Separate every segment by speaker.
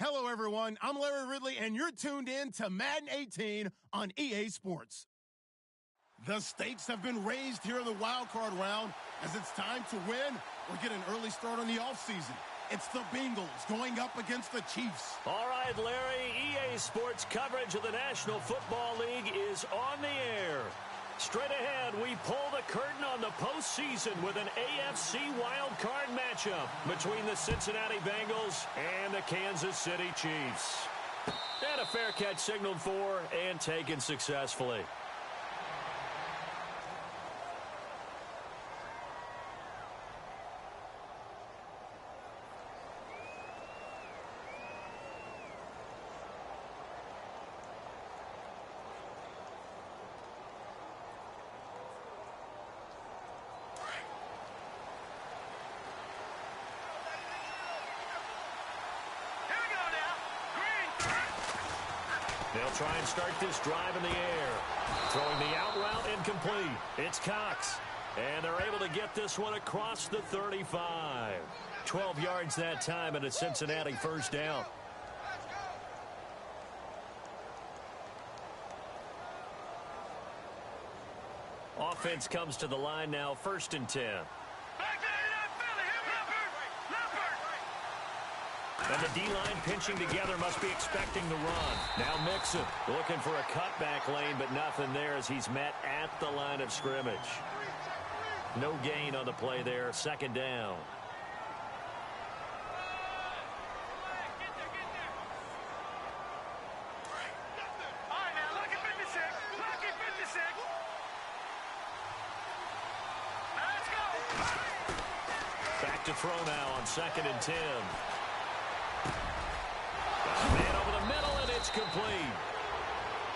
Speaker 1: Hello, everyone. I'm Larry Ridley, and you're tuned in to Madden 18 on EA Sports. The stakes have been raised here in the wild card round as it's time to win or get an early start on the offseason. It's the Bengals going up against the Chiefs.
Speaker 2: All right, Larry, EA Sports coverage of the National Football League is on the air. Straight ahead, we pull the curtain on the postseason with an AFC wildcard matchup between the Cincinnati Bengals and the Kansas City Chiefs. And a fair catch signaled for and taken successfully. They'll try and start this drive in the air. Throwing the out route incomplete. It's Cox. And they're able to get this one across the 35. 12 yards that time and a Cincinnati first down. Offense comes to the line now, 1st and 10. And the D-line pinching together must be expecting the run. Now Mixon looking for a cutback lane, but nothing there as he's met at the line of scrimmage. No gain on the play there, 2nd down. Back to throw now on 2nd and 10. Man over the middle, and it's complete.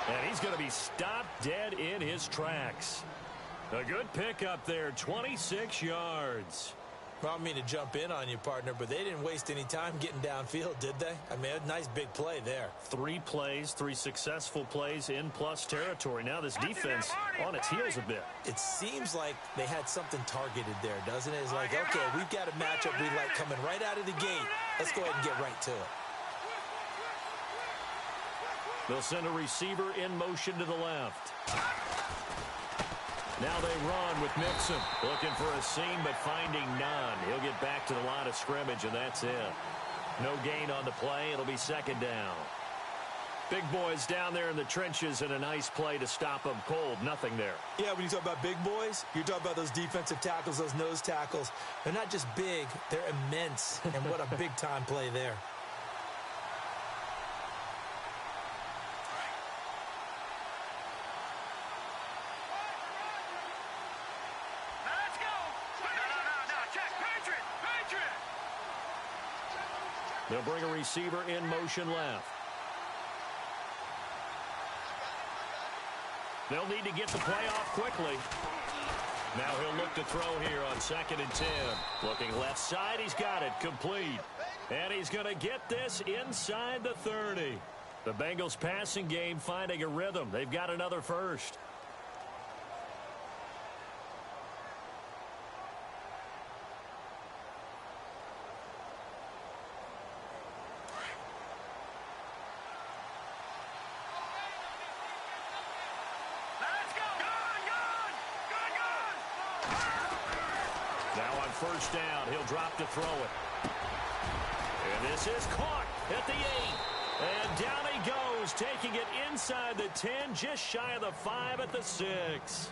Speaker 2: And he's going to be stopped dead in his tracks. A good pickup there, 26 yards.
Speaker 3: Well, I don't mean to jump in on you, partner, but they didn't waste any time getting downfield, did they? I mean, a nice big play there.
Speaker 2: 3 plays, 3 successful plays in plus territory. Now this defense on its heels a bit.
Speaker 3: It seems like they had something targeted there, doesn't it? It's like, okay, we've got a matchup we like coming right out of the gate. Let's go ahead and get right to it.
Speaker 2: They'll send a receiver in motion to the left. Now they run with Mixon. Looking for a seam, but finding none. He'll get back to the line of scrimmage, and that's it. No gain on the play. It'll be 2nd down. Big boys down there in the trenches, and a nice play to stop them cold. Nothing there.
Speaker 3: Yeah, when you talk about big boys, you're talking about those defensive tackles, those nose tackles. They're not just big, they're immense. And what a big-time play there.
Speaker 2: They'll bring a receiver in motion left. They'll need to get the play off quickly. Now he'll look to throw here on 2nd and 10. Looking left side, he's got it, complete. And he's going to get this inside the 30. The Bengals passing game finding a rhythm. They've got another first. Now on 1st down, he'll drop to throw it. And this is caught at the 8. And down he goes, taking it inside the 10, just shy of the 5 at the 6.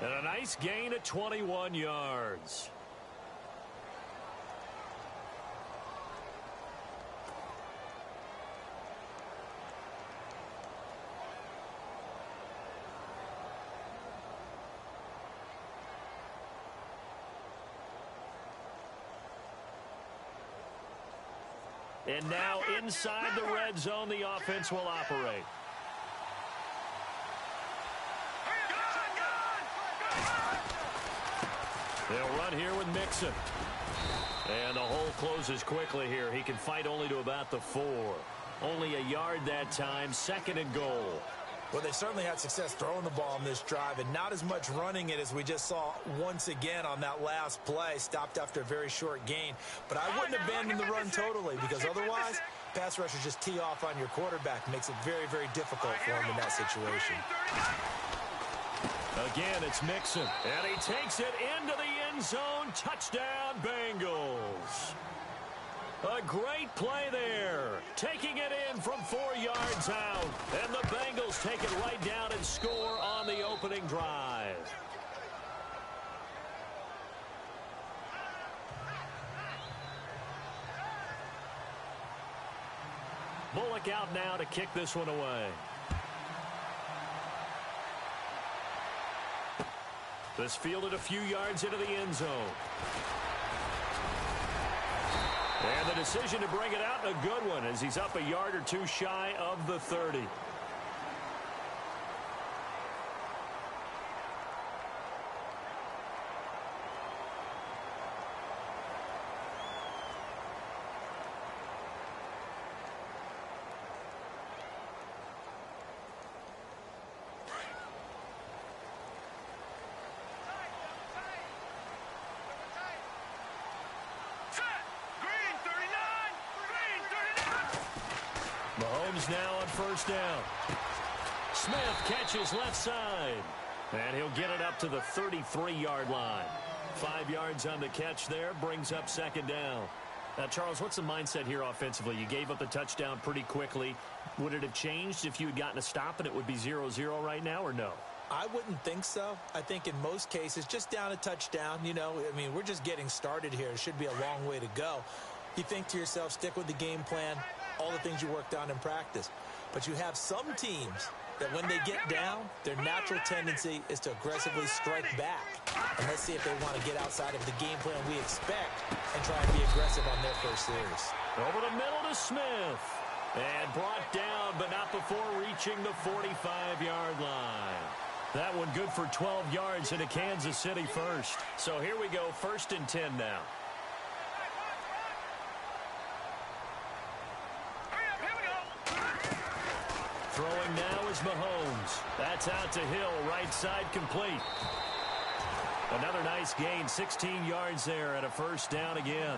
Speaker 2: And a nice gain at 21 yards. And now inside the red zone, the offense will operate. They'll run here with Mixon. And the hole closes quickly here. He can fight only to about the 4. Only a yard that time, 2nd and goal.
Speaker 3: Well, they certainly had success throwing the ball on this drive and not as much running it as we just saw once again on that last play. Stopped after a very short gain. But I wouldn't abandon the run totally because otherwise pass rushers just tee off on your quarterback. Makes it very, very difficult for him in that situation.
Speaker 2: Again, it's Mixon, and he takes it into the end zone. Touchdown, Bengals. A great play there. Taking it in from 4 yards out. And the Bengals take it right down and score on the opening drive. Bullock out now to kick this one away. This fielded a few yards into the end zone. And the decision to bring it out, a good one, as he's up a yard or two shy of the 30. Mahomes now on first down. Smith catches left side. And he'll get it up to the 33-yard line. 5 yards on the catch there, brings up second down. Now, Charles, what's the mindset here offensively? You gave up the touchdown pretty quickly. Would it have changed if you had gotten a stop and it would be 0-0 right now, or no?
Speaker 3: I wouldn't think so. I think in most cases, just down a touchdown, you know, I mean, we're just getting started here. It should be a long way to go. You think to yourself, stick with the game plan, all the things you worked on in practice. But you have some teams that when they get down, their natural tendency is to aggressively strike back. And let's see if they want to get outside of the game plan we expect and try and be aggressive on their first series.
Speaker 2: Over the middle to Smith. And brought down, but not before reaching the 45-yard line. That one good for 12 yards into Kansas City first. So here we go, 1st and 10 now. Throwing now is Mahomes. That's out to Hill, right side complete. Another nice gain, 16 yards there and a first down again.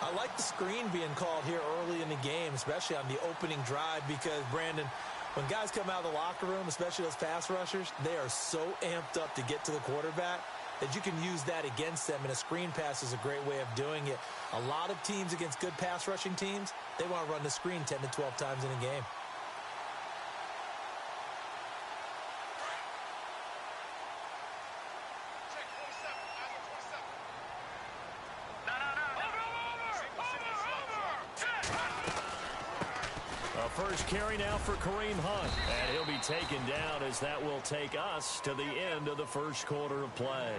Speaker 3: I like the screen being called here early in the game, especially on the opening drive, because, Brandon, when guys come out of the locker room, especially those pass rushers, they are so amped up to get to the quarterback that you can use that against them, and a screen pass is a great way of doing it. A lot of teams against good pass rushing teams, they want to run the screen 10 to 12 times in a game.
Speaker 2: First carry now for Kareem Hunt. And he'll be taken down as that will take us to the end of the first quarter of play.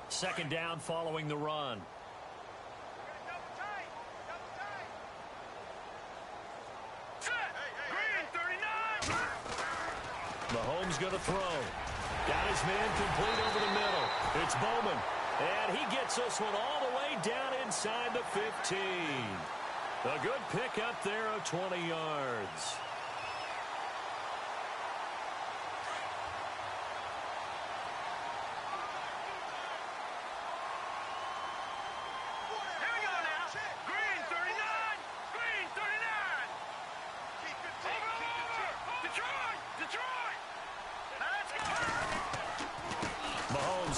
Speaker 2: Second down following the run. Mahomes going to throw. Got his man complete over the middle. It's Bowman. And he gets this one all the way down inside the 15. A good pickup there of 20 yards.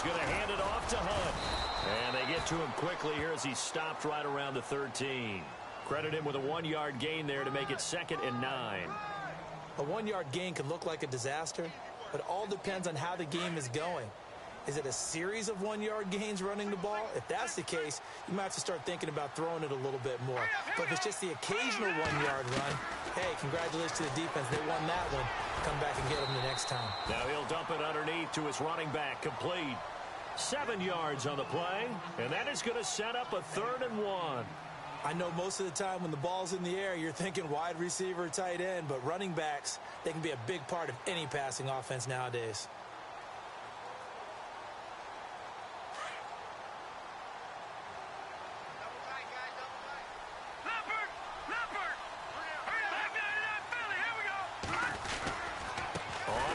Speaker 2: Going to hand it off to Hunt. And they get to him quickly here as he stopped right around the 13. Credit him with a 1-yard gain there to make it 2nd and 9.
Speaker 3: A 1-yard gain can look like a disaster, but it all depends on how the game is going. Is it a series of 1-yard gains running the ball? If that's the case, you might have to start thinking about throwing it a little bit more. But if it's just the occasional 1-yard run, hey, congratulations to the defense. They won that one. Come back and get them the next time.
Speaker 2: Now he'll dump it underneath to his running back, complete. 7 yards on the play, and that is going to set up a 3rd and 1.
Speaker 3: I know most of the time when the ball's in the air, you're thinking wide receiver, tight end, but running backs, they can be a big part of any passing offense nowadays.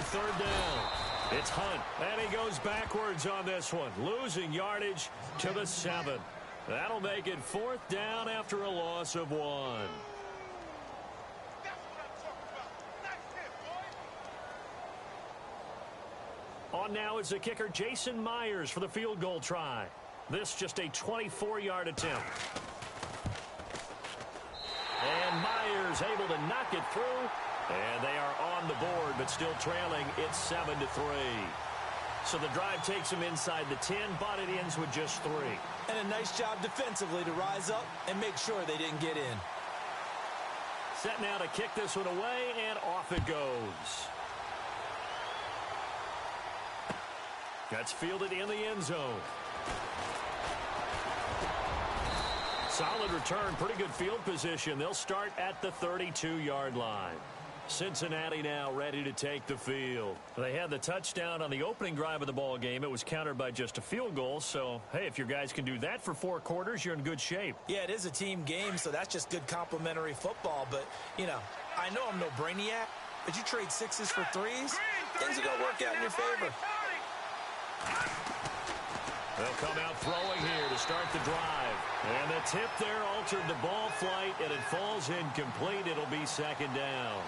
Speaker 2: third down. It's Hunt, and he goes backwards on this one, losing yardage to the 7. That'll make it 4th down after a loss of 1. On now is the kicker Jason Myers for the field goal try. This just a 24-yard attempt. And Myers able to knock it through. And they are on the board, but still trailing. It's 7-3. So the drive takes them inside the 10, but it ends with just 3.
Speaker 3: And a nice job defensively to rise up and make sure they didn't get in.
Speaker 2: Set now to kick this one away, and off it goes. That's fielded in the end zone. Solid return, pretty good field position. They'll start at the 32-yard line. Cincinnati now ready to take the field. They had the touchdown on the opening drive of the ball game. It was countered by just a field goal. So, hey, if your guys can do that for 4 quarters, you're in good shape.
Speaker 3: Yeah, it is a team game, so that's just good complementary football. But, you know, I know I'm no brainiac, but you trade 6s for 3s, things are going to work out in your favor.
Speaker 2: They'll come out throwing here to start the drive. And the tip there altered the ball flight, and it falls incomplete. It'll be 2nd down.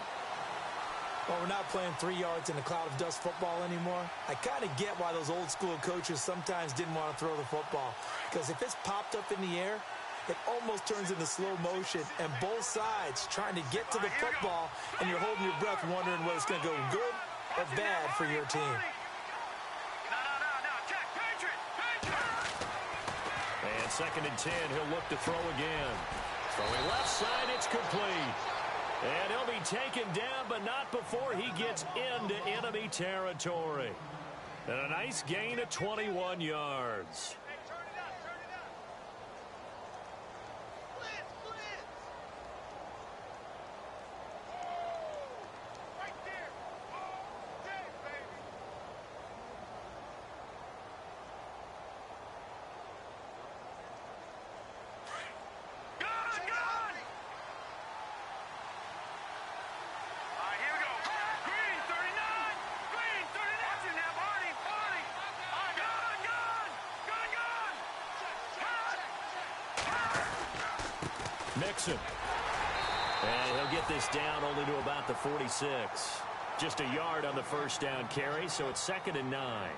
Speaker 3: Well, we're not playing 3 yards in a cloud of dust football anymore. I kind of get why those old school coaches sometimes didn't want to throw the football. Because if it's popped up in the air, it almost turns into slow motion. And both sides trying to get to the football, and you're holding your breath wondering whether it's going to go good or bad for your team.
Speaker 2: And 2nd and 10, he'll look to throw again. Throwing left side, it's complete. And he'll be taken down, but not before he gets into enemy territory. And a nice gain of 21 yards. Mixon. And he'll get this down only to about the 46. Just a yard on the first down carry, so it's 2nd and 9.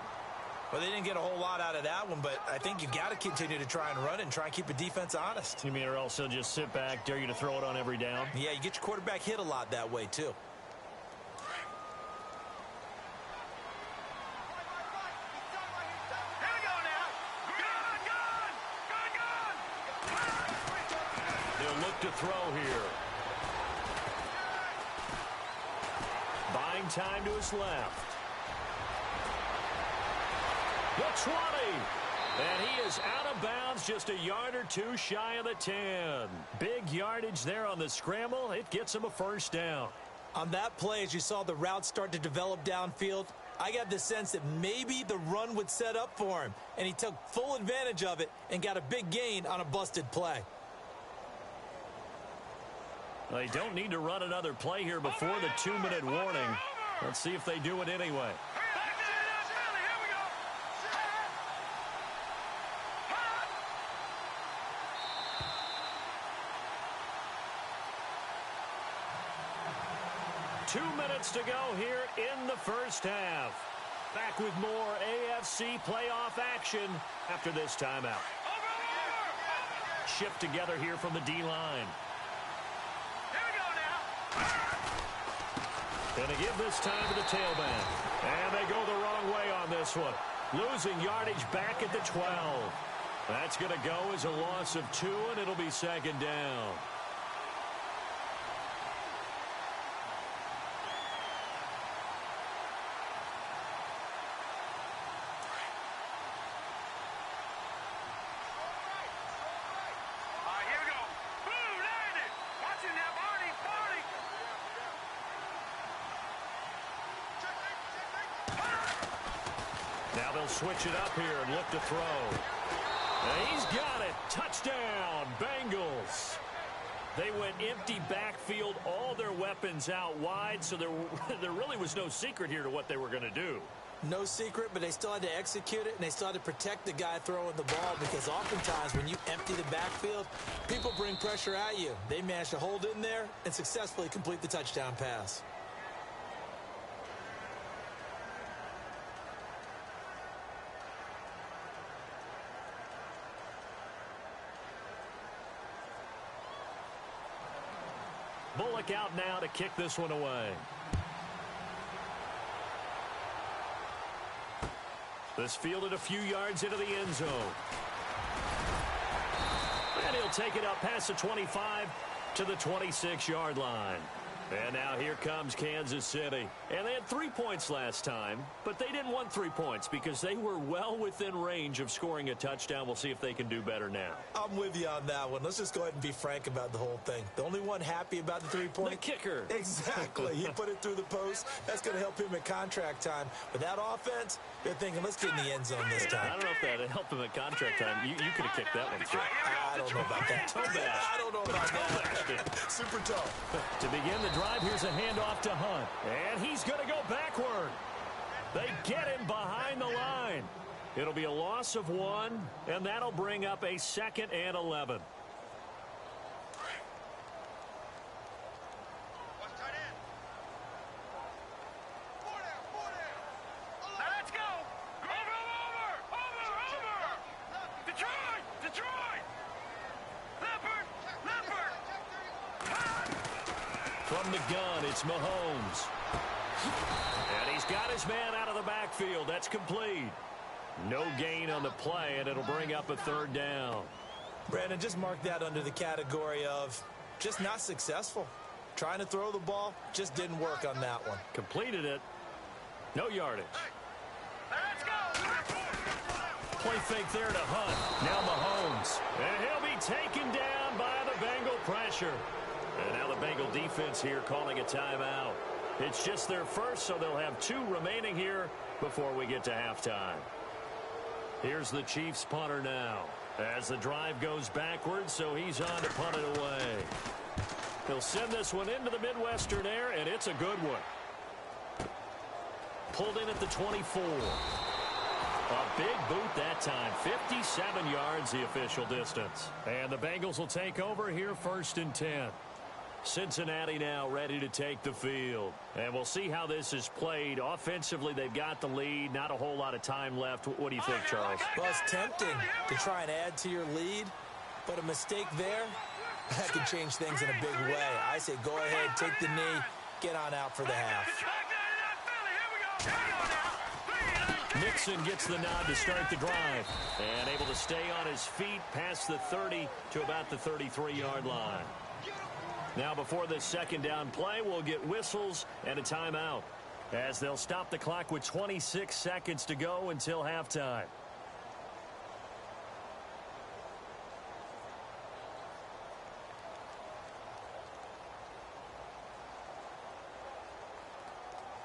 Speaker 3: Well, they didn't get a whole lot out of that one, but I think you've got to continue to try and run and try and keep the defense honest.
Speaker 2: You mean or else he'll just sit back, dare you to throw it on every down?
Speaker 3: Yeah, you get your quarterback hit a lot that way, too.
Speaker 2: To throw here. Buying time to his left. The 20. And he is out of bounds, just a yard or 2 shy of the 10. Big yardage there on the scramble. It gets him a 1st down.
Speaker 3: On that play, as you saw the route start to develop downfield, I got the sense that maybe the run would set up for him. And he took full advantage of it and got a big gain on a busted play.
Speaker 2: They don't need to run another play here before the 2-minute warning. Let's see if they do it anyway. Two minutes to go here in the first half. Back with more AFC playoff action after this timeout. Shift together here from the D-line. Gonna give this time to the tailback. And they go the wrong way on this one. Losing yardage back at the 12. That's gonna go as a loss of 2, and it'll be 2nd down. Now they'll switch it up here and look to throw. And he's got it. Touchdown, Bengals. They went empty backfield, all their weapons out wide, so there really was no secret here to what they were going to do.
Speaker 3: No secret, but they still had to execute it, and they still had to protect the guy throwing the ball, because oftentimes when you empty the backfield, people bring pressure at you. They managed to hold in there and successfully complete the touchdown pass.
Speaker 2: Bullock out now to kick this one away. This fielded a few yards into the end zone. And he'll take it up past the 25 to the 26-yard line. And now here comes Kansas City. And they had 3 points last time, but they didn't want 3 points because they were well within range of scoring a touchdown. We'll see if they can do better now.
Speaker 3: I'm with you on that one. Let's just go ahead and be frank about the whole thing. The only one happy about the 3-point?
Speaker 2: The kicker.
Speaker 3: Exactly. He put it through the post. That's going to help him at contract time. With that offense, they're thinking, let's get in the end zone this time.
Speaker 2: I don't know if that helped him at contract time. You could have kicked that one through.
Speaker 3: I don't know about that. I don't know about that. Super tough.
Speaker 2: To begin the drive, here's a handoff to Hunt. And he's going to go backward. They get him behind the line. It'll be a loss of 1, and that'll bring up a 2nd and 11. From the gun, it's Mahomes. And he's got his man out of the backfield. That's complete. No gain on the play, and it'll bring up a 3rd down.
Speaker 3: Brandon, just mark that under the category of just not successful. Trying to throw the ball, just didn't work on that one.
Speaker 2: Completed it. No yardage. Let's go. Play fake there to Hunt. Now Mahomes. And he'll be taken down by the Bengal pressure. And now the Bengal defense here calling a timeout. It's just their first, so they'll have 2 remaining here before we get to halftime. Here's the Chiefs punter now as the drive goes backwards, so he's on to punt it away. He'll send this one into the Midwestern air, and it's a good one. Pulled in at the 24. A big boot that time. 57 yards the official distance. And the Bengals will take over here 1st and 10. Cincinnati now ready to take the field. And we'll see how this is played. Offensively, they've got the lead. Not a whole lot of time left. What do you think, Charles?
Speaker 3: Well, it's tempting to try and add to your lead, but a mistake there, that can change things in a big way. I say go ahead, take the knee, get on out for the half.
Speaker 2: Mixon gets the nod to start the drive. And able to stay on his feet past the 30 to about the 33-yard line. Now before this 2nd down play, we'll get whistles and a timeout as they'll stop the clock with 26 seconds to go until halftime.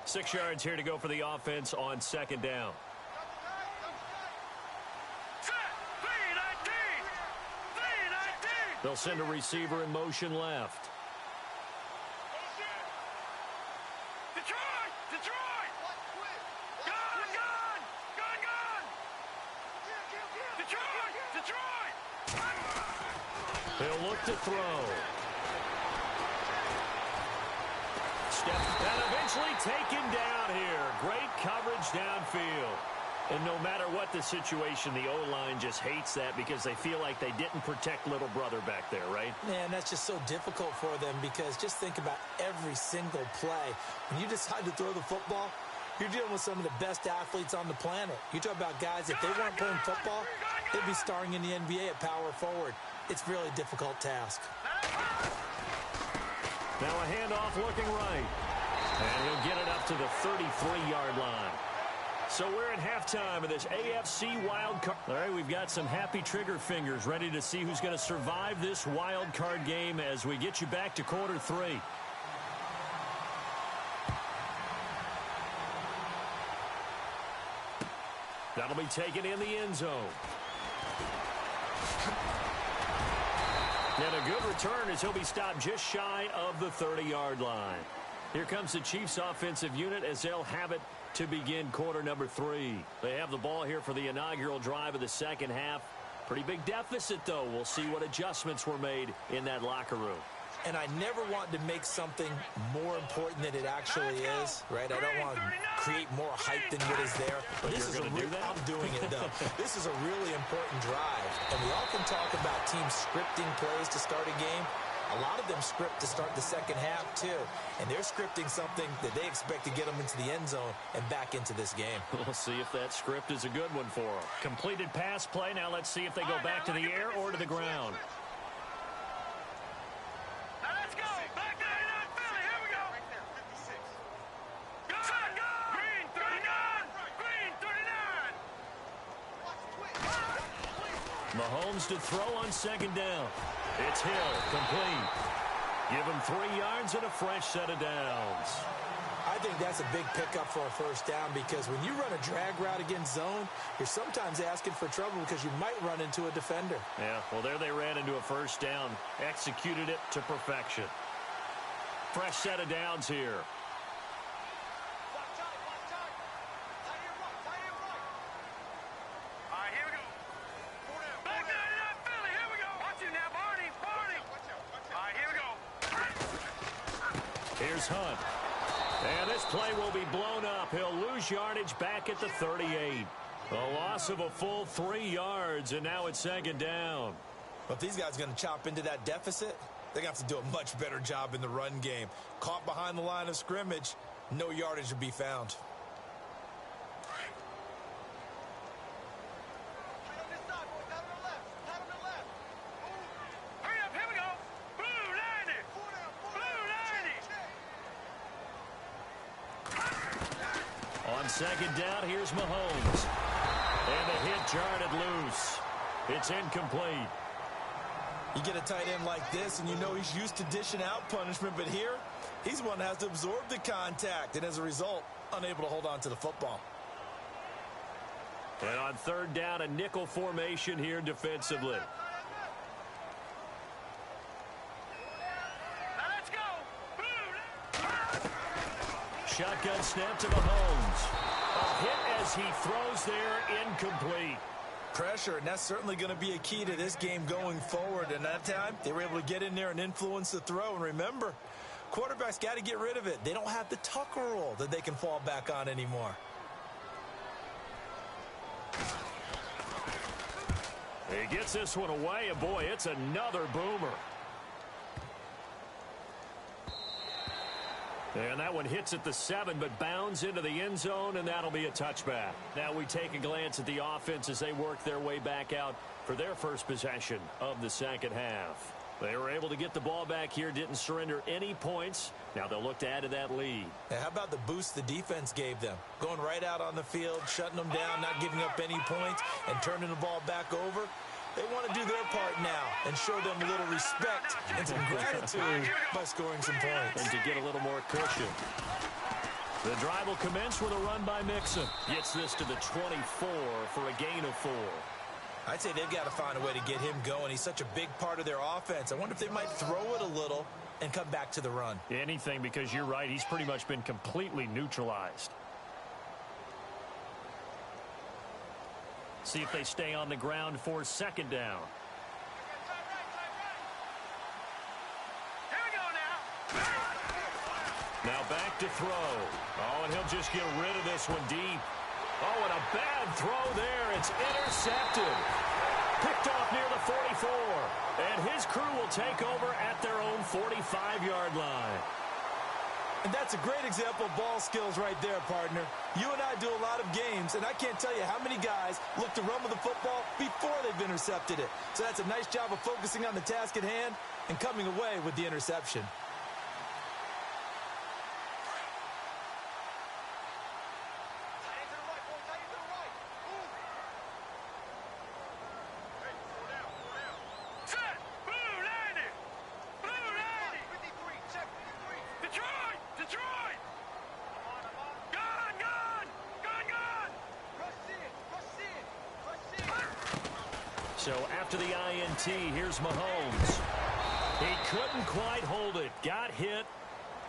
Speaker 2: Six yards here to go for the offense on 2nd down. They'll send a receiver in motion left. He'll look to throw. And eventually taken down here. Great coverage downfield. And no matter what the situation, the O-line just hates that because they feel like they didn't protect little brother back there, right?
Speaker 3: Man, that's just so difficult for them because just think about every single play. When you decide to throw the football, you're dealing with some of the best athletes on the planet. You talk about guys, if they weren't playing football, they'd be starring in the NBA at power forward. It's a really difficult task.
Speaker 2: Now a handoff looking right. And he'll get it up to the 33-yard line. So we're at halftime of this AFC wild card. All right, we've got some happy trigger fingers ready to see who's going to survive this wild card game as we get you back to quarter 3. That'll be taken in the end zone. And a good return as he'll be stopped just shy of the 30-yard line. Here comes the Chiefs offensive unit as they'll have it to begin quarter number 3. They have the ball here for the inaugural drive of the second half. Pretty big deficit, though. We'll see what adjustments were made in that locker room.
Speaker 3: And I never want to make something more important than it actually is, right? I don't want to create more hype than what is there. But this is I'm doing it, though. This is a really important drive. And we often talk about teams scripting plays to start a game. A lot of them script to start the second half, too. And they're scripting something that they expect to get them into the end zone and back into this game.
Speaker 2: We'll see if that script is a good one for them. Completed pass play. Now let's see if they go back to the air or to the ground. Mahomes to throw on second down. It's Hill, complete. Give him 3 yards and a fresh set of downs.
Speaker 3: I think that's a big pickup for a first down because when you run a drag route against zone, you're sometimes asking for trouble because you might run into a defender.
Speaker 2: Yeah, well, there they ran into a first down. Executed it to perfection. Fresh set of downs here. Here's Hunt. And this play will be blown up. He'll lose yardage back at the 38. A loss of a full 3 yards, and now it's second down.
Speaker 3: But if these guys are going to chop into that deficit, they're going to have to do a much better job in the run game. Caught behind the line of scrimmage, no yardage to be found.
Speaker 2: Second down, here's Mahomes. And the hit jarred it loose. It's incomplete.
Speaker 3: You get a tight end like this, and you know he's used to dishing out punishment, but here, he's one that has to absorb the contact, and as a result, unable to hold on to the football.
Speaker 2: And on third down, a nickel formation here defensively. Shotgun snap to Mahomes. A hit as he throws there, incomplete.
Speaker 3: Pressure, and that's certainly going to be a key to this game going forward. And that time, they were able to get in there and influence the throw. And remember, quarterbacks got to get rid of it. They don't have the Tucker rule that they can fall back on anymore.
Speaker 2: He gets this one away, and boy, it's another boomer. And that one hits at the 7, but bounds into the end zone, and that'll be a touchback. Now we take a glance at the offense as they work their way back out for their first possession of the second half. They were able to get the ball back here, didn't surrender any points. Now they'll look to add to that lead.
Speaker 3: Now, how about the boost the defense gave them? Going right out on the field, shutting them down, not giving up any points, and turning the ball back over. They want to do their part now and show them a little respect and some gratitude by scoring some points.
Speaker 2: And to get a little more cushion. The drive will commence with a run by Mixon. Gets this to the 24 for a gain of 4.
Speaker 3: I'd say they've got to find a way to get him going. He's such a big part of their offense. I wonder if they might throw it a little and come back to the run.
Speaker 2: Anything, because you're right. He's pretty much been completely neutralized. See if they stay on the ground for second down.
Speaker 4: Here we go now.
Speaker 2: Now back to throw. Oh, and he'll just get rid of this one deep. Oh, and a bad throw there. It's intercepted. Picked off near the 44. And his crew will take over at their own 45-yard line.
Speaker 3: And that's a great example of ball skills right there, partner. You and I do a lot of games, and I can't tell you how many guys look to run with the football before they've intercepted it. So that's a nice job of focusing on the task at hand and coming away with the interception.
Speaker 2: So after the INT, here's Mahomes. He couldn't quite hold it. Got hit.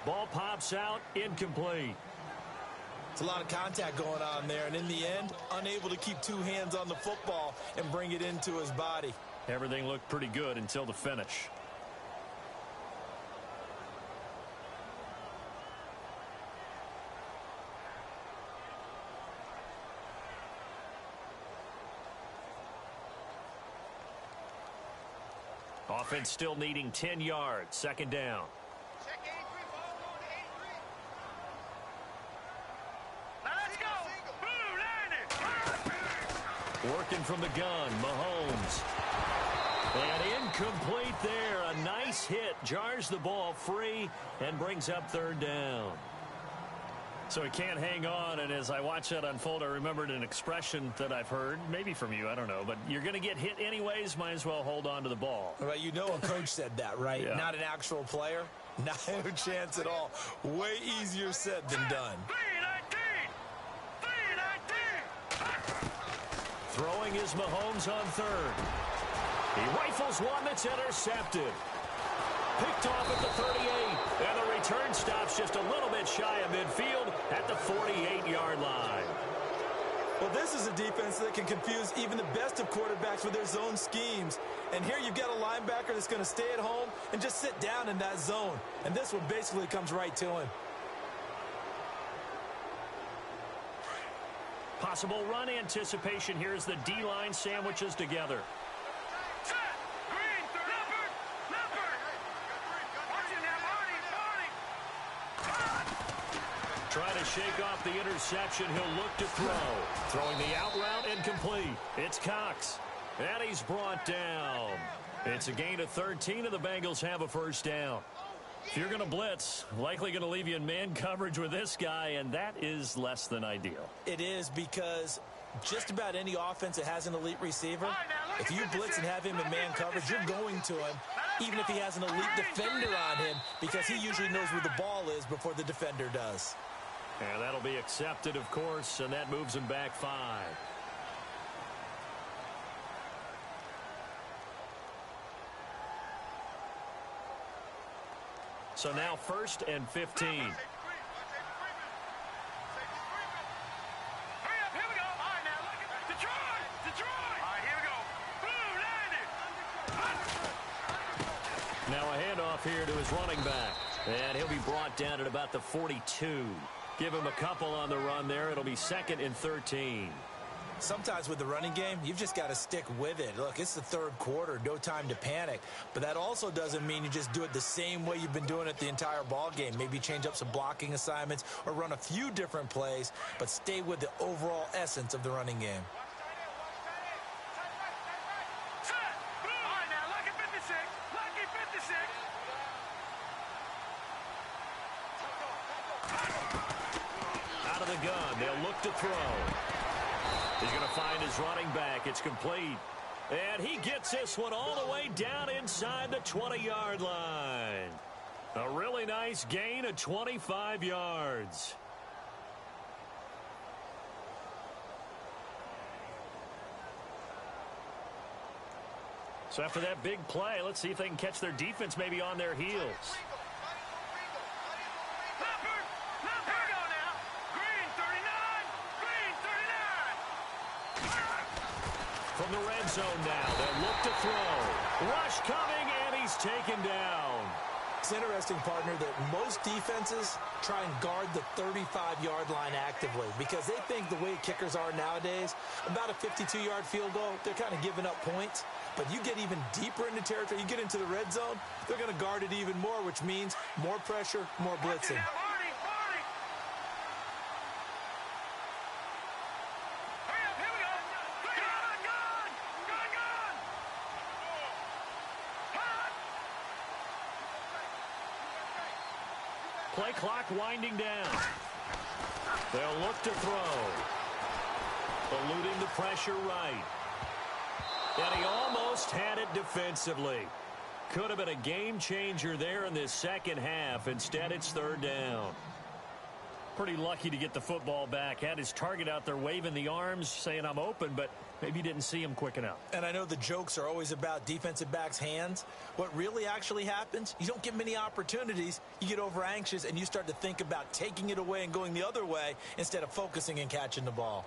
Speaker 2: Ball pops out. Incomplete.
Speaker 3: It's a lot of contact going on there, and in the end, unable to keep two hands on the football and bring it into his body.
Speaker 2: Everything looked pretty good until the finish. Offense still needing 10 yards. Second down.
Speaker 4: Check 83, ball going to 83. Now let's go. Blue, landed.
Speaker 2: Working from the gun, Mahomes. And incomplete there. A nice hit. Jars the ball free and brings up third down. So he can't hang on, and as I watch that unfold, I remembered an expression that I've heard, maybe from you, I don't know, but you're going to get hit anyways, might as well hold on to the ball.
Speaker 3: Well, you know a coach said that, right?
Speaker 2: Yeah.
Speaker 3: Not an actual player. Not a chance at all. Way easier said than done.
Speaker 4: 319.
Speaker 2: Throwing is Mahomes on third. He rifles one that's intercepted. Picked off at the 38, and the return stops just a little bit shy of midfield at the 48-yard line.
Speaker 3: Well, this is a defense that can confuse even the best of quarterbacks with their zone schemes. And here you've got a linebacker that's going to stay at home and just sit down in that zone. And this one basically comes right to him.
Speaker 2: Possible run anticipation here as the D-line sandwiches together. Trying to shake off the interception. He'll look to throw. Throwing the out route incomplete. It's Cox. And he's brought down. It's a gain of 13, and the Bengals have a first down. If you're going to blitz, likely going to leave you in man coverage with this guy, and that is less than ideal.
Speaker 3: It is, because just about any offense that has an elite receiver, if you blitz and have him in man coverage, you're going to him, even if he has an elite defender on him, because he usually knows where the ball is before the defender does.
Speaker 2: And that'll be accepted, of course, and that moves him back 5. So now 1st and 15.
Speaker 4: Hurry up, here we go. All right, now look at Detroit. All right, here we go. Blue, landed.
Speaker 2: Now a handoff here to his running back. And he'll be brought down at about the 42. Give him a couple on the run there. It'll be 2nd and 13.
Speaker 3: Sometimes with the running game, you've just got to stick with it. Look, it's the third quarter, no time to panic. But that also doesn't mean you just do it the same way you've been doing it the entire ball game. Maybe change up some blocking assignments or run a few different plays, but stay with the overall essence of the running game.
Speaker 4: Set. Blue. All right, now lucky 56. Lucky 56.
Speaker 2: Out of the gun, they'll look to throw. He's going to find his running back. It's complete. And he gets this one all the way down inside the 20-yard line. A really nice gain of 25 yards. So after that big play, let's see if they can catch their defense maybe on their heels. From the red zone now, they'll look to throw. Rush coming, and he's taken down.
Speaker 3: It's interesting, partner, that most defenses try and guard the 35-yard line actively because they think the way kickers are nowadays, about a 52-yard field goal, they're kind of giving up points. But you get even deeper into territory, you get into the red zone, they're going to guard it even more, which means more pressure, more blitzing.
Speaker 2: Play clock winding down. They'll look to throw. Eluding the pressure right. And he almost had it defensively. Could have been a game changer there in this second half. Instead, it's third down. pretty lucky to get the football back. Had his target out there waving the arms, saying I'm open, but maybe didn't see him quick enough.
Speaker 3: And I know the jokes are always about defensive backs' hands. What really actually happens, you don't get many opportunities. You get over anxious, and you start to think about taking it away and going the other way instead of focusing and catching the ball.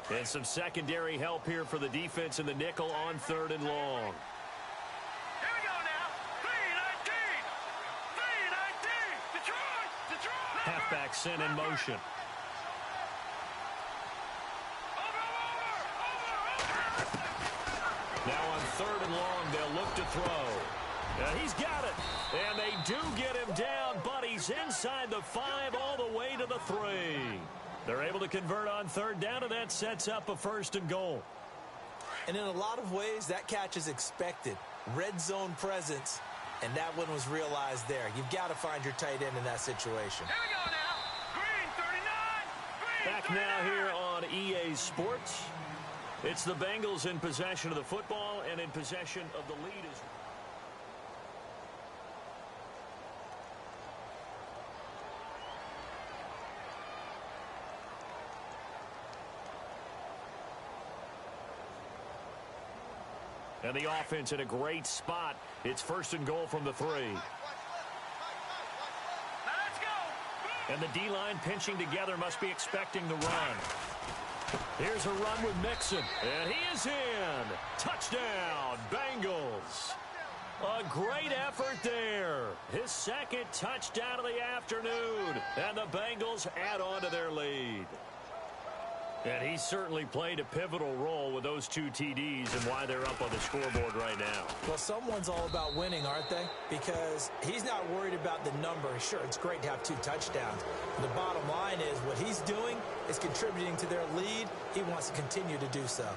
Speaker 2: And some secondary help here for the defense in the nickel on 3rd and long.
Speaker 4: Here we go now. 3-19. 3-19. Detroit.
Speaker 2: Halfback sent in motion. Now on 3rd and long, they'll look to throw. He's got it. And they do get him down, but he's inside the 5 all the way to the 3. They're able to convert on 3rd down, and that sets up a 1st and goal.
Speaker 3: And in a lot of ways, that catch is expected. Red zone presence, and that one was realized there. You've got to find your tight end in that situation.
Speaker 4: Here we go now. Green 39.
Speaker 2: Back now here on EA Sports. It's the Bengals in possession of the football and in possession of the lead as well. And the offense in a great spot. It's 1st and goal from the 3.
Speaker 4: Now let's go.
Speaker 2: And the D-line pinching together must be expecting the run. Here's a run with Mixon. And he is in. Touchdown, Bengals. A great effort there. His 2nd touchdown of the afternoon. And the Bengals add on to their lead. And he certainly played a pivotal role with those 2 TDs and why they're up on the scoreboard right now.
Speaker 3: Well, someone's all about winning, aren't they? Because he's not worried about the number. Sure, it's great to have 2 touchdowns. The bottom line is what he's doing is contributing to their lead. He wants to continue to do so.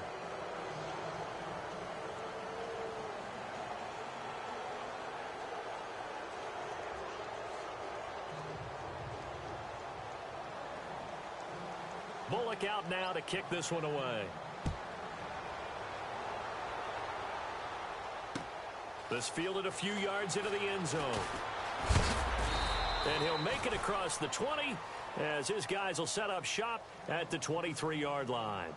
Speaker 2: Bullock out now to kick this one away. This fielded a few yards into the end zone. And he'll make it across the 20 as his guys will set up shop at the 23-yard line.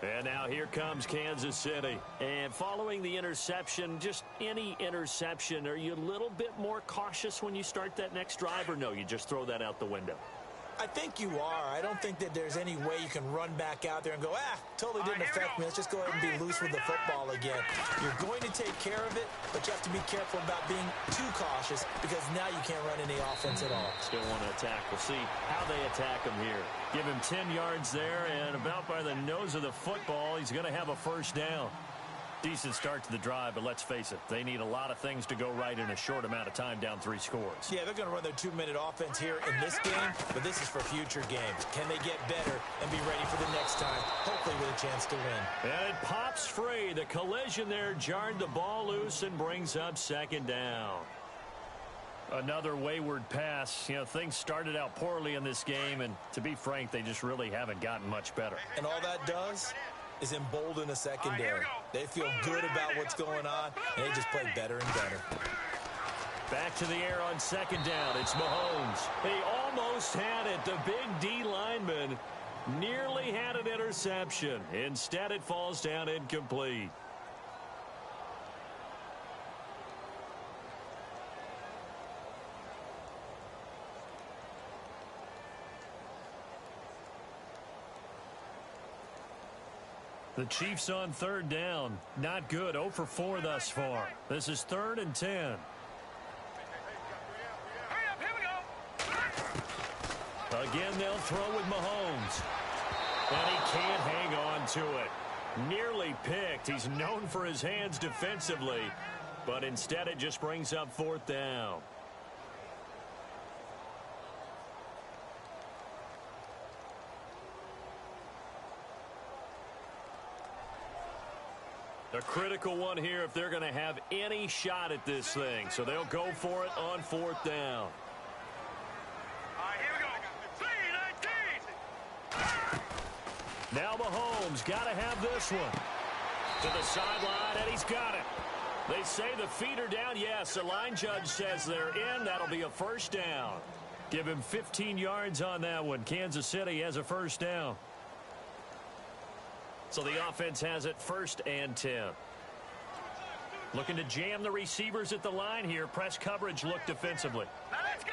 Speaker 2: And now here comes Kansas City. And following the interception, just any interception, are you a little bit more cautious when you start that next drive, or no, you just throw that out the window?
Speaker 3: I think you are. I don't think that there's any way you can run back out there and go, totally didn't affect me. Let's just go ahead and be loose with the football again. You're going to take care of it, but you have to be careful about being too cautious because now you can't run any offense at all.
Speaker 2: Still want to attack. We'll see how they attack him here. Give him 10 yards there, and about by the nose of the football, he's going to have a 1st down. Decent start to the drive, but let's face it, they need a lot of things to go right in a short amount of time, down 3 scores.
Speaker 3: Yeah, they're going to run their 2-minute offense here in this game, but this is for future games. Can they get better and be ready for the next time, hopefully with a chance to win?
Speaker 2: And it pops free. The collision there jarred the ball loose and brings up 2nd down. Another wayward pass. You know, things started out poorly in this game, and to be frank, they just really haven't gotten much better.
Speaker 3: And all that does is embolden the secondary. They feel good about what's going on, and they just play better and better.
Speaker 2: Back to the air on 2nd down. It's Mahomes. He almost had it. The big D lineman nearly had an interception. Instead, it falls down incomplete. The Chiefs on 3rd down. Not good. 0 for 4 thus far. This is 3rd and 10.
Speaker 4: Hurry up, here we go.
Speaker 2: Again, they'll throw with Mahomes. And he can't hang on to it. Nearly picked. He's known for his hands defensively. But instead, it just brings up 4th down. A critical one here if they're going to have any shot at this thing. So they'll go for it on 4th down.
Speaker 4: All right, here we go. 3-19.
Speaker 2: Now Mahomes got to have this one. To the sideline, and he's got it. They say the feet are down. Yes, the line judge says they're in. That'll be a first down. Give him 15 yards on that one. Kansas City has a first down. So the offense has it 1st and 10. Looking to jam the receivers at the line here. Press coverage look defensively.
Speaker 4: Now let's go.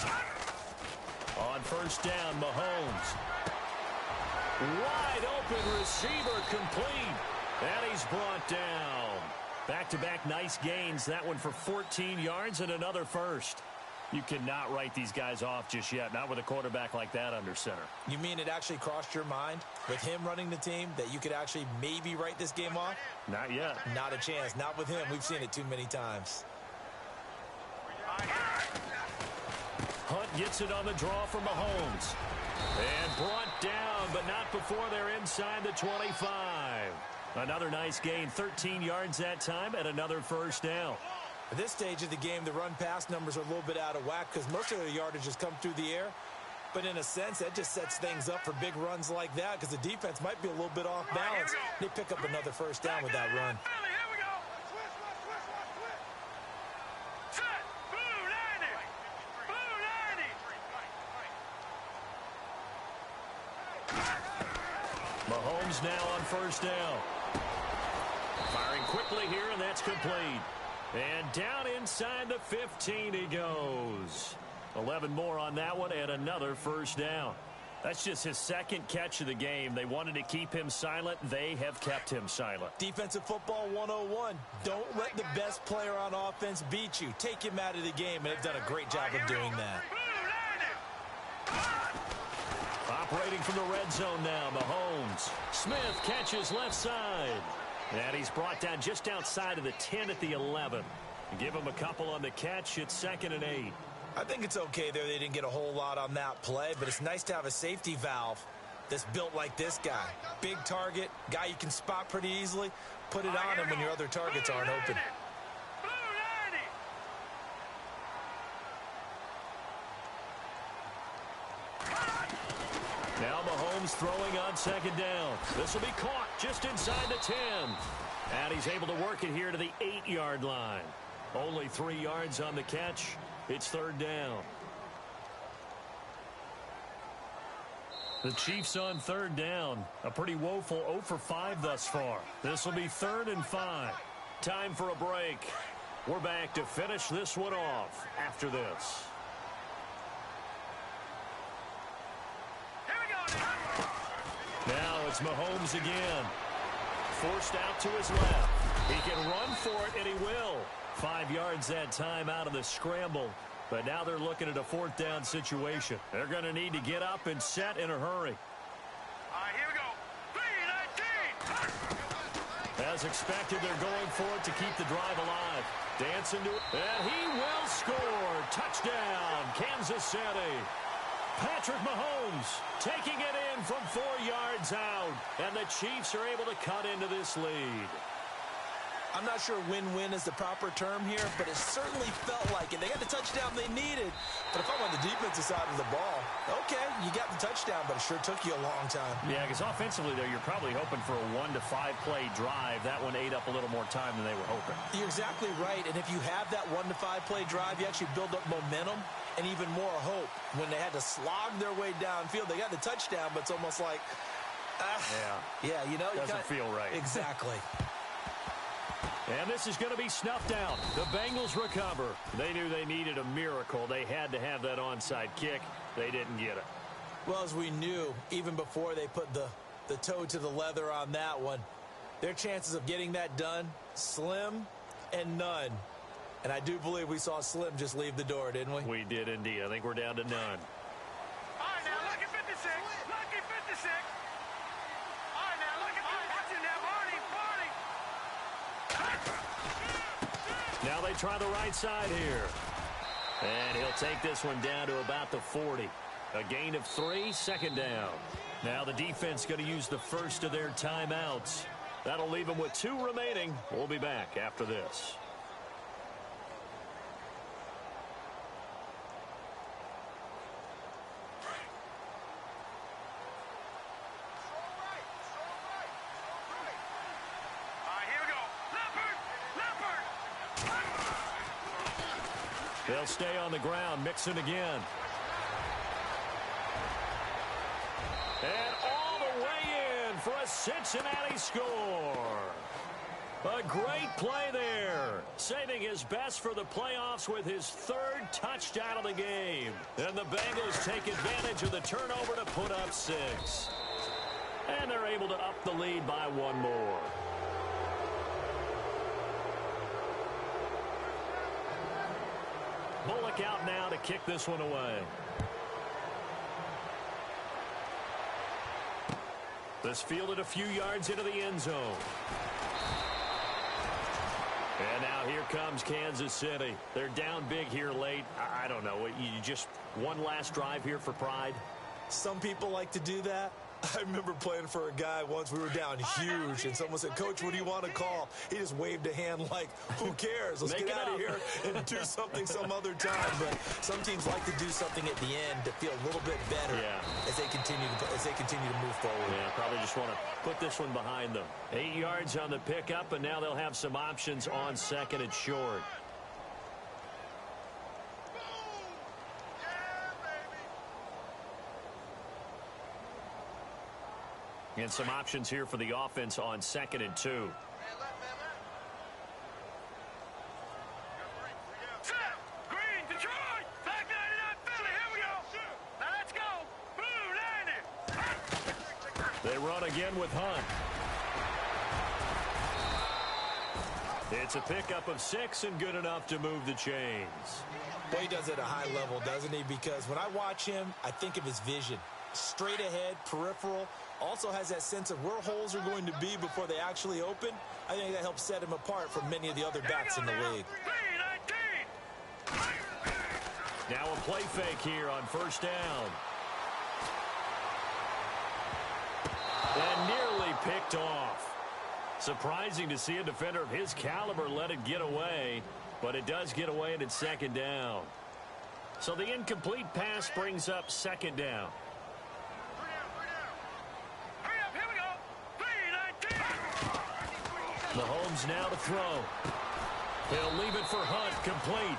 Speaker 4: 3-19.
Speaker 2: On first down, Mahomes. Wide open receiver complete. And he's brought down. Back-to-back nice gains. That one for 14 yards and another first. You cannot write these guys off just yet, not with a quarterback like that under center.
Speaker 3: You mean it actually crossed your mind with him running the team that you could actually maybe write this game off?
Speaker 2: Not yet.
Speaker 3: Not a chance. Not with him. We've seen it too many times.
Speaker 2: Hunt gets it on the draw for Mahomes. And brought down, but not before they're inside the 25. Another nice gain, 13 yards that time, and another first down.
Speaker 3: At this stage of the game, the run-pass numbers are a little bit out of whack because most of their yardage has come through the air. But in a sense, that just sets things up for big runs like that because the defense might be a little bit off balance. They pick up another first down with that run.
Speaker 4: Here we go. Set. Blue 90. Blue 90.
Speaker 2: Mahomes now on first down. Firing quickly here, and that's complete. And down inside the 15 he goes. 11 more on that one and another first down. That's just his second catch of the game. They wanted to keep him silent. They have kept him silent.
Speaker 3: Defensive football 101. Don't let the best player on offense beat you. Take him out of the game, and they've done a great job of doing that.
Speaker 2: Operating from the red zone now, Mahomes. Smith catches left side. And he's brought down just outside of the 10 at the 11. Give him a couple on the catch. It's 2nd and 8.
Speaker 3: I think it's okay there. They didn't get a whole lot on that play, but it's nice to have a safety valve that's built like this guy. Big target, guy you can spot pretty easily. Put it on him when your other targets aren't open.
Speaker 2: Now Mahomes throwing on 2nd down. This will be caught just inside the 10. And he's able to work it here to the 8-yard line. Only 3 yards on the catch. It's 3rd down. The Chiefs on 3rd down. A pretty woeful 0 for 5 thus far. This will be 3rd and 5. Time for a break. We're back to finish this one off after this. Now it's Mahomes again. Forced out to his left. He can run for it, and he will. 5 yards that time out of the scramble. But now they're looking at a 4th down situation. They're going to need to get up and set in a hurry.
Speaker 4: All right, here we go. 3-19.
Speaker 2: As expected, they're going for it to keep the drive alive. Dancing to it. And he will score. Touchdown, Kansas City. Patrick Mahomes taking it in from 4 yards out. And the Chiefs are able to cut into this lead.
Speaker 3: I'm not sure win-win is the proper term here, but it certainly felt like it. They got the touchdown they needed. But if I'm on the defensive side of the ball, okay, you got the touchdown, but it sure took you a long time.
Speaker 2: Yeah, because offensively there, you're probably hoping for a 1 to 5 play drive. That one ate up a little more time than they were hoping.
Speaker 3: You're exactly right. And if you have that 1 to 5 play drive, you actually build up momentum and even more hope. When they had to slog their way downfield, they got the touchdown, but it's almost like, yeah, you know,
Speaker 2: doesn't feel right.
Speaker 3: Exactly.
Speaker 2: And this is going to be snuffed out. The Bengals recover. They knew they needed a miracle. They had to have that onside kick. They didn't get it.
Speaker 3: Well, as we knew, even before they put the toe to the leather on that one, their chances of getting that done, slim and none. And I do believe we saw Slim just leave the door, didn't we?
Speaker 2: We did indeed. I think we're down to none.
Speaker 4: All right, now, lucky 56. Lucky 56. All right, now, lucky 56. Watch it now, Barney.
Speaker 2: Now they try the right side here. And he'll take this one down to about the 40. A gain of 3, 2nd down. Now the defense going to use the first of their timeouts. That'll leave them with 2 remaining. We'll be back after this.
Speaker 4: All right, here we go. Left
Speaker 2: They'll stay on the ground, mixing again. And all the way in for a Cincinnati score. A great play there, saving his best for the playoffs with his third touchdown of the game. And the Bengals take advantage of the turnover to put up 6. And they're able to up the lead by 1 more. Bullock out now to kick this one away. This fielded a few yards into the end zone. And now here comes Kansas City. They're down big here late. I don't know. You just one last drive here for pride?
Speaker 3: Some people like to do that. I remember playing for a guy once. We were down huge, and someone said, "Coach, what do you want to call?" He just waved a hand like, "Who cares? Let's get out of here and do something some other time." But some teams like to do something at the end to feel a little bit better as they continue to move forward.
Speaker 2: Yeah, probably just want to put this one behind them. 8 yards on the pickup, and now they'll have some options on second and short. And some options here for the offense on second and 2.
Speaker 4: Green, Detroit, back 99 Philly, here we go. Now let's go. Blue, landing.
Speaker 2: They run again with Hunt. It's a pickup of 6 and good enough to move the chains.
Speaker 3: Well, he does it at a high level, doesn't he? Because when I watch him, I think of his vision. Straight ahead, peripheral, also has that sense of where holes are going to be before they actually open. I think that helps set him apart from many of the other backs in the league.
Speaker 2: Now a play fake here on first down. And nearly picked off. Surprising to see a defender of his caliber let it get away, but it does get away and it's second down. So the incomplete pass brings up second down. Mahomes now to throw. He'll leave it for Hunt, complete.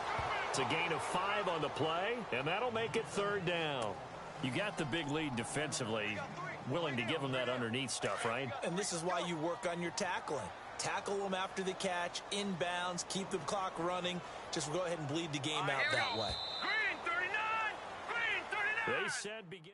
Speaker 2: It's a gain of 5 on the play, and that'll make it third down. You got the big lead defensively. Willing to give them that underneath stuff, right?
Speaker 3: And this is why you work on your tackling. Tackle them after the catch, inbounds, keep the clock running. Just go ahead and bleed the game out that way.
Speaker 4: Green 39! Green 39!
Speaker 2: They said begin.